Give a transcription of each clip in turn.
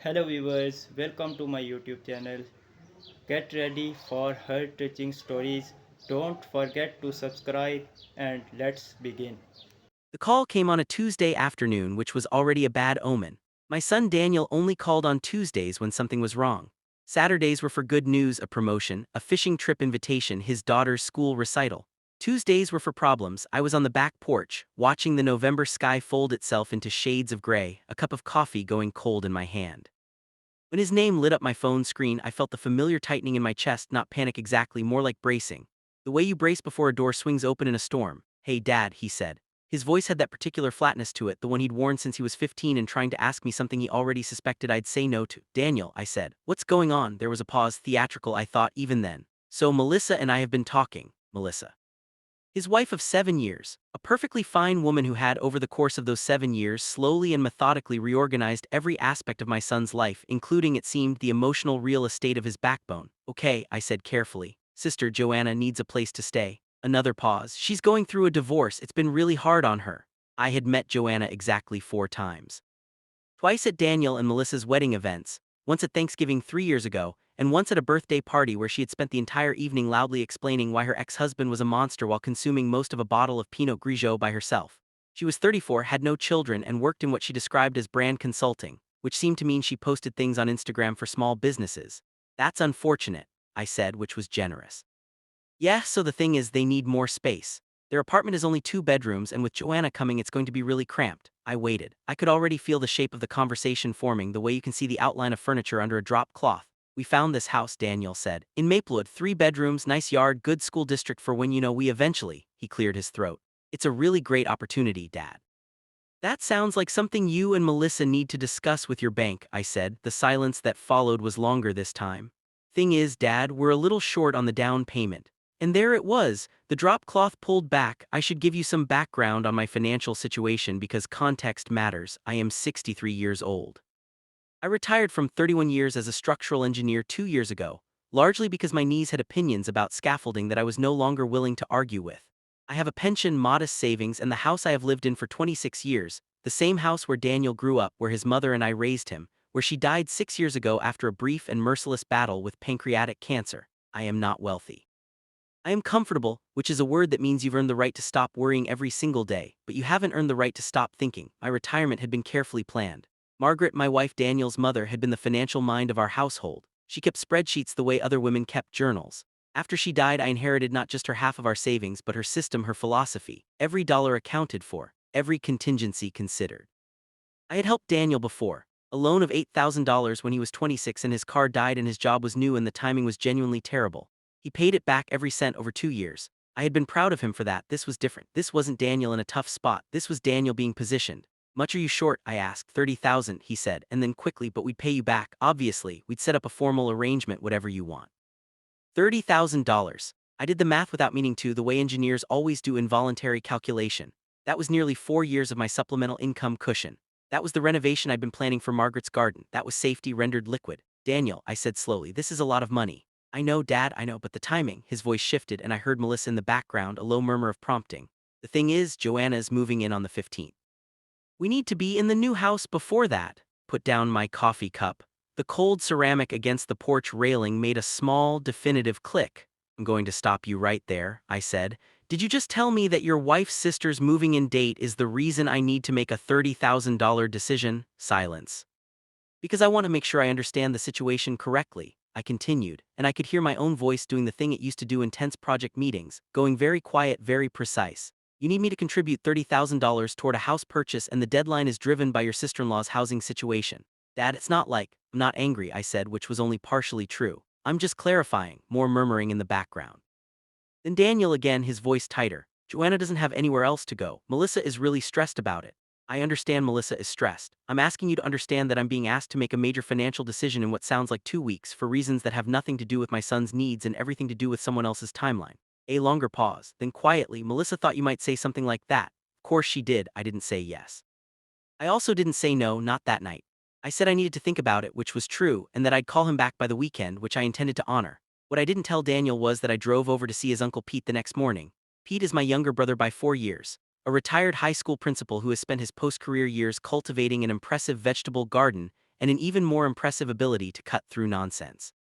Hello viewers, welcome to my YouTube channel. Get ready for heart-touching stories. Don't forget to subscribe and let's begin. The call came on a Tuesday afternoon, which was already a bad omen. My son Daniel only called on Tuesdays when something was wrong. Saturdays were for good news, a promotion, a fishing trip invitation, his daughter's school recital. Tuesdays were for problems. I was on the back porch, watching the November sky fold itself into shades of gray, a cup of coffee going cold in my hand. When his name lit up my phone screen, I felt the familiar tightening in my chest, not panic exactly, more like bracing. The way you brace before a door swings open in a storm. "Hey, Dad," he said. His voice had that particular flatness to it, the one he'd worn since he was 15 and trying to ask me something he already suspected I'd say no to. "Daniel," I said. "What's going on?" There was a pause, theatrical, I thought, even then. "So Melissa and I have been talking." Melissa, his wife of 7 years, a perfectly fine woman who had, over the course of those 7 years, slowly and methodically reorganized every aspect of my son's life, including, it seemed, the emotional real estate of his backbone. "Okay," I said carefully. "Sister Joanna needs a place to stay." Another pause. "She's going through a divorce. It's been really hard on her." I had met Joanna exactly 4 times. Twice at Daniel and Melissa's wedding events, once at Thanksgiving 3 years ago, and once at a birthday party where she had spent the entire evening loudly explaining why her ex-husband was a monster while consuming most of a bottle of Pinot Grigio by herself. She was 34, had no children, and worked in what she described as brand consulting, which seemed to mean she posted things on Instagram for small businesses. "That's unfortunate," I said, which was generous. "Yeah, so the thing is, they need more space. Their apartment is only 2 bedrooms, and with Joanna coming, it's going to be really cramped." I waited. I could already feel the shape of the conversation forming, the way you can see the outline of furniture under a drop cloth. "We found this house," Daniel said. "In Maplewood, 3 bedrooms, nice yard, good school district for when we eventually." He cleared his throat. "It's a really great opportunity, Dad." "That sounds like something you and Melissa need to discuss with your bank," I said. The silence that followed was longer this time. "Thing is, Dad, we're a little short on the down payment." And there it was, the drop cloth pulled back. I should give you some background on my financial situation because context matters. I am 63 years old. I retired from 31 years as a structural engineer 2 years ago, largely because my knees had opinions about scaffolding that I was no longer willing to argue with. I have a pension, modest savings, and the house I have lived in for 26 years, the same house where Daniel grew up, where his mother and I raised him, where she died 6 years ago after a brief and merciless battle with pancreatic cancer. I am not wealthy. I am comfortable, which is a word that means you've earned the right to stop worrying every single day, but you haven't earned the right to stop thinking. My retirement had been carefully planned. Margaret, my wife Daniel's mother, had been the financial mind of our household. She kept spreadsheets the way other women kept journals. After she died, I inherited not just her half of our savings, but her system, her philosophy. Every dollar accounted for, every contingency considered. I had helped Daniel before. A loan of $8,000 when he was 26 and his car died and his job was new and the timing was genuinely terrible. He paid it back every cent over 2 years. I had been proud of him for that. This was different. This wasn't Daniel in a tough spot. This was Daniel being positioned. "Much are you short?" I asked. 30,000, he said, and then quickly, "But we'd pay you back. Obviously, we'd set up a formal arrangement, whatever you want." $30,000. I did the math without meaning to, the way engineers always do, involuntary calculation. That was nearly 4 years of my supplemental income cushion. That was the renovation I'd been planning for Margaret's garden. That was safety rendered liquid. "Daniel," I said slowly, "this is a lot of money." "I know, Dad, I know, but the timing." His voice shifted, and I heard Melissa in the background, a low murmur of prompting. "The thing is, Joanna is moving in on the 15th. We need to be in the new house before that." Put down my coffee cup. The cold ceramic against the porch railing made a small, definitive click. "I'm going to stop you right there," I said. "Did you just tell me that your wife's sister's moving in date is the reason I need to make a $30,000 decision?" Silence. "Because I want to make sure I understand the situation correctly," I continued, and I could hear my own voice doing the thing it used to do in tense project meetings, going very quiet, very precise. "You need me to contribute $30,000 toward a house purchase, and the deadline is driven by your sister-in-law's housing situation." "Dad, it's not like..." "I'm not angry," I said, which was only partially true. "I'm just clarifying," more murmuring in the background. Then Daniel again, his voice tighter. "Joanna doesn't have anywhere else to go. Melissa is really stressed about it." "I understand Melissa is stressed. I'm asking you to understand that I'm being asked to make a major financial decision in what sounds like 2 weeks for reasons that have nothing to do with my son's needs and everything to do with someone else's timeline." A longer pause. Then quietly, "Melissa thought you might say something like that." "Of course she did." I didn't say yes. I also didn't say no, not that night. I said I needed to think about it, which was true, and that I'd call him back by the weekend, which I intended to honor. What I didn't tell Daniel was that I drove over to see his Uncle Pete the next morning. Pete is my younger brother by 4 years, a retired high school principal who has spent his post-career years cultivating an impressive vegetable garden and an even more impressive ability to cut through nonsense.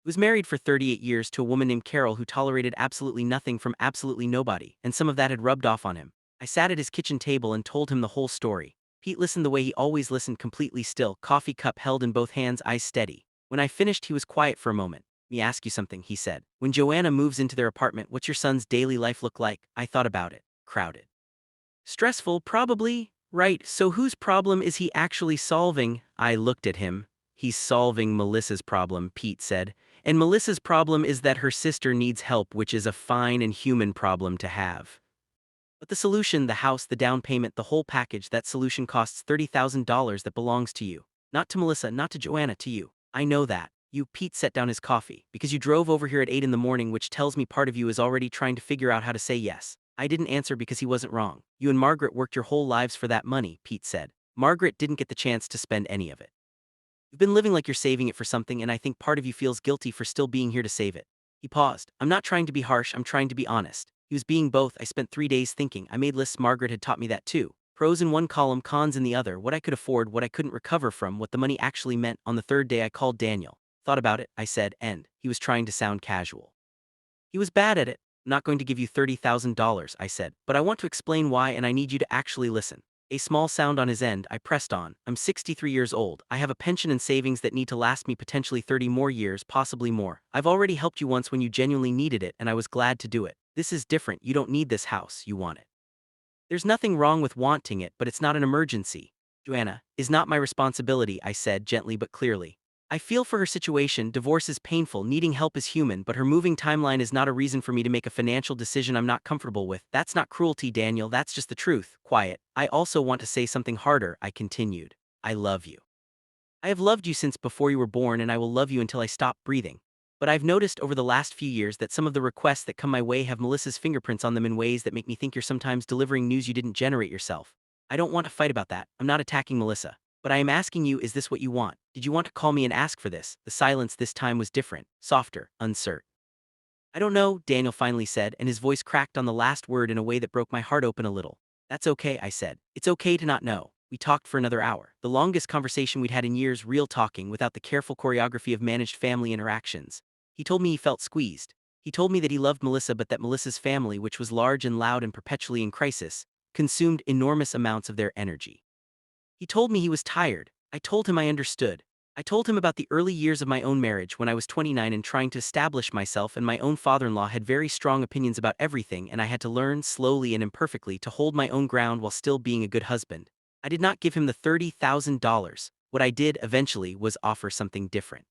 He was married for 38 years to a woman named Carol who tolerated absolutely nothing from absolutely nobody, and some of that had rubbed off on him. I sat at his kitchen table and told him the whole story. Pete listened the way he always listened, completely still, coffee cup held in both hands, eyes steady. When I finished, he was quiet for a moment. "Me ask you something," he said. "When Joanna moves into their apartment, what's your son's daily life look like?" I thought about it. Crowded. Stressful, probably. Right, so whose problem is he actually solving? I looked at him. "He's solving Melissa's problem," Pete said. "And Melissa's problem is that her sister needs help, which is a fine and human problem to have. But the solution, the house, the down payment, the whole package, that solution costs $30,000 that belongs to you. Not to Melissa, not to Joanna, to you. I know that. You." Pete set down his coffee. "Because you drove over here at 8 in the morning, which tells me part of you is already trying to figure out how to say yes." I didn't answer because he wasn't wrong. "You and Margaret worked your whole lives for that money," Pete said. "Margaret didn't get the chance to spend any of it. You've been living like you're saving it for something, and I think part of you feels guilty for still being here to save it." He paused. "I'm not trying to be harsh, I'm trying to be honest." He was being both. I spent 3 days thinking. I made lists. Margaret had taught me that too. Pros in one column, cons in the other, what I could afford, what I couldn't recover from, what the money actually meant. On the third day I called Daniel. "Thought about it," I said, and he was trying to sound casual. He was bad at it. "I'm not going to give you $30,000, I said, "but I want to explain why, and I need you to actually listen." A small sound on his end. I pressed on. "I'm 63 years old. I have a pension and savings that need to last me potentially 30 more years, possibly more. I've already helped you once when you genuinely needed it, and I was glad to do it. This is different. You don't need this house, you want it. There's nothing wrong with wanting it, but it's not an emergency. Joanna is not my responsibility," I said gently but clearly. "I feel for her situation. Divorce is painful, needing help is human, but her moving timeline is not a reason for me to make a financial decision I'm not comfortable with. That's not cruelty, Daniel, that's just the truth." Quiet. "I also want to say something harder," I continued. "I love you. I have loved you since before you were born, and I will love you until I stop breathing. But I've noticed over the last few years that some of the requests that come my way have Melissa's fingerprints on them in ways that make me think you're sometimes delivering news you didn't generate yourself. I don't want to fight about that. I'm not attacking Melissa. But I am asking you, is this what you want? Did you want to call me and ask for this?" The silence this time was different, softer, uncertain. "I don't know," Daniel finally said, and his voice cracked on the last word in a way that broke my heart open a little. "That's okay," I said. "It's okay to not know." We talked for another hour. The longest conversation we'd had in years, real talking, without the careful choreography of managed family interactions. He told me he felt squeezed. He told me that he loved Melissa, but that Melissa's family, which was large and loud and perpetually in crisis, consumed enormous amounts of their energy. He told me he was tired. I told him I understood. I told him about the early years of my own marriage when I was 29 and trying to establish myself, and my own father-in-law had very strong opinions about everything, and I had to learn, slowly and imperfectly, to hold my own ground while still being a good husband. I did not give him the $30,000. What I did eventually was offer something different.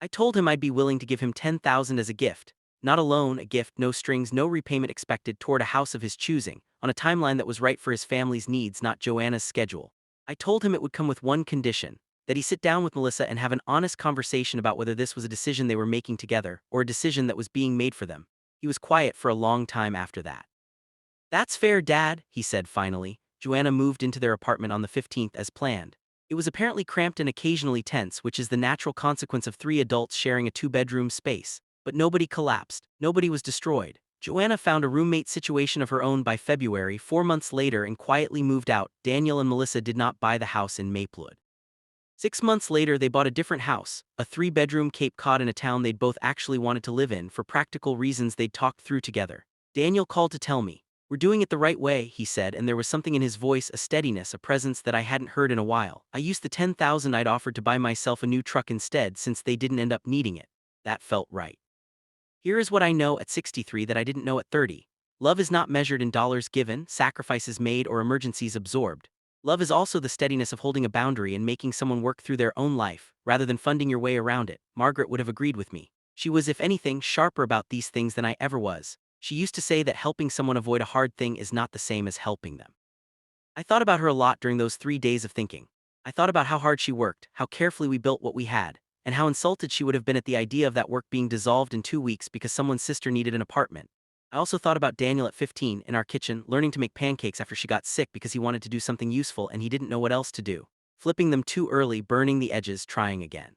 I told him I'd be willing to give him $10,000 as a gift. Not a loan, a gift, no strings, no repayment expected, toward a house of his choosing, on a timeline that was right for his family's needs, not Joanna's schedule. I told him it would come with one condition: that he sit down with Melissa and have an honest conversation about whether this was a decision they were making together, or a decision that was being made for them. He was quiet for a long time after that. "That's fair, Dad," he said finally. Joanna moved into their apartment on the 15th as planned. It was apparently cramped and occasionally tense, which is the natural consequence of 3 adults sharing a 2-bedroom space. But nobody collapsed. Nobody was destroyed. Joanna found a roommate situation of her own by February, 4 months later, and quietly moved out. Daniel and Melissa did not buy the house in Maplewood. 6 months later, they bought a different house, a 3-bedroom Cape Cod in a town they'd both actually wanted to live in for practical reasons they'd talked through together. Daniel called to tell me, "We're doing it the right way," he said, and there was something in his voice, a steadiness, a presence that I hadn't heard in a while. "I used the $10,000 I'd offered to buy myself a new truck instead, since they didn't end up needing it." That felt right. Here is what I know at 63 that I didn't know at 30. Love is not measured in dollars given, sacrifices made, or emergencies absorbed. Love is also the steadiness of holding a boundary and making someone work through their own life, rather than funding your way around it. Margaret would have agreed with me. She was, if anything, sharper about these things than I ever was. She used to say that helping someone avoid a hard thing is not the same as helping them. I thought about her a lot during those 3 days of thinking. I thought about how hard she worked, how carefully we built what we had, and how insulted she would have been at the idea of that work being dissolved in 2 weeks because someone's sister needed an apartment. I also thought about Daniel at 15, in our kitchen, learning to make pancakes after she got sick because he wanted to do something useful and he didn't know what else to do. Flipping them too early, burning the edges, trying again.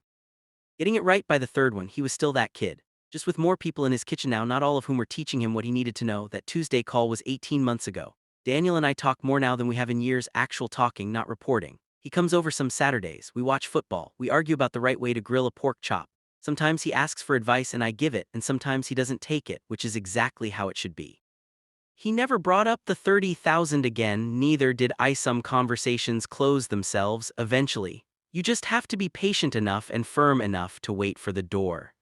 Getting it right by the third one. He was still that kid, just with more people in his kitchen now, not all of whom were teaching him what he needed to know. That Tuesday call was 18 months ago. Daniel and I talk more now than we have in years, actual talking, not reporting. He comes over some Saturdays, we watch football, we argue about the right way to grill a pork chop. Sometimes he asks for advice and I give it, and sometimes he doesn't take it, which is exactly how it should be. He never brought up the 30,000 again, neither did I. Some conversations close themselves eventually. You just have to be patient enough and firm enough to wait for the door.